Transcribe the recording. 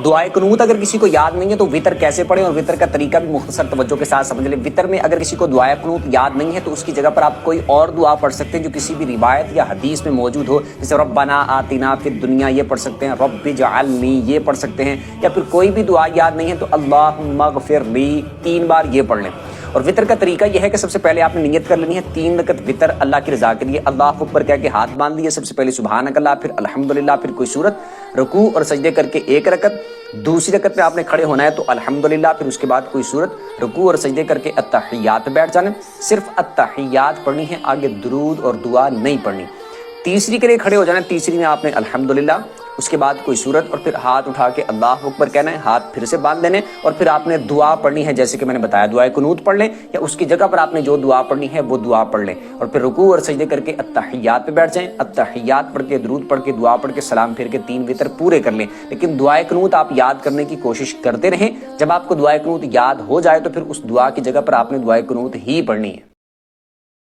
दुआए कुनूत अगर किसी को याद नहीं है तो वितर कैसे पढ़ें और वितर का तरीका भी मुख्तसर तवज्जो के साथ समझ लें। वितर में अगर किसी को दुआए कुनूत याद नहीं है तो उसकी जगह पर आप कोई और दुआ पढ़ सकते हैं जो किसी भी रिवायत या हदीस में मौजूद हो, जैसे रब्बना आतिना फिद दुनिया ये पढ़ सकते हैं, रब्बि जअलनी ये पढ़ सकते हैं, या फिर कोई भी दुआ याद नहीं है तो अल्लाहुम्मा ग़फ़िरली 3 बार ये पढ़ लें। और वितर का तरीका यह है कि सबसे पहले आपने नियत कर लेनी है 3 रकत वितर अल्लाह की रज़ा के लिए। अल्लाह अकबर कह के हाथ बांध लिए, सबसे पहले सुभानक अल्लाह, फिर अल्हम्दुलिल्लाह, फिर कोई सूरत, रुकू और सजदे करके 1 रकत। दूसरी रकत में आपने खड़े होना है तो अल्हम्दुलिल्लाह, फिर उसके बाद कोई सूरत, रुकू और सजदे करके अत्तहियात पे बैठ जाना। सिर्फ अत्तहियात पढ़नी है, आगे दुरूद और दुआ नहीं पढ़नी। तीसरी के लिए खड़े हो जाना, तीसरी में आपने अल्हम्दुलिल्लाह, उसके बाद कोई सूरत और फिर हाथ उठा के अल्लाह अकबर कहना है, हाथ फिर से बांध लेने और फिर आपने दुआ पढ़नी है जैसे कि मैंने बताया, दुआए कुनूत पढ़ लें या उसकी जगह पर आपने जो दुआ पढ़नी है वो दुआ पढ़ लें और फिर रुकू और सजदे करके अत्तहियात पे बैठ जाएं। अत्तहियात पढ़ के, दुरूद पढ़ के, दुआ पढ़ के, सलाम फिर के 3 वितर पूरे कर लें। लेकिन दुआए कुनूत आप याद करने की कोशिश करते रहें। जब आपको दुआए कुनूत याद हो जाए तो फिर उस दुआ की जगह पर आपने दुआए कुनूत ही पढ़नी है।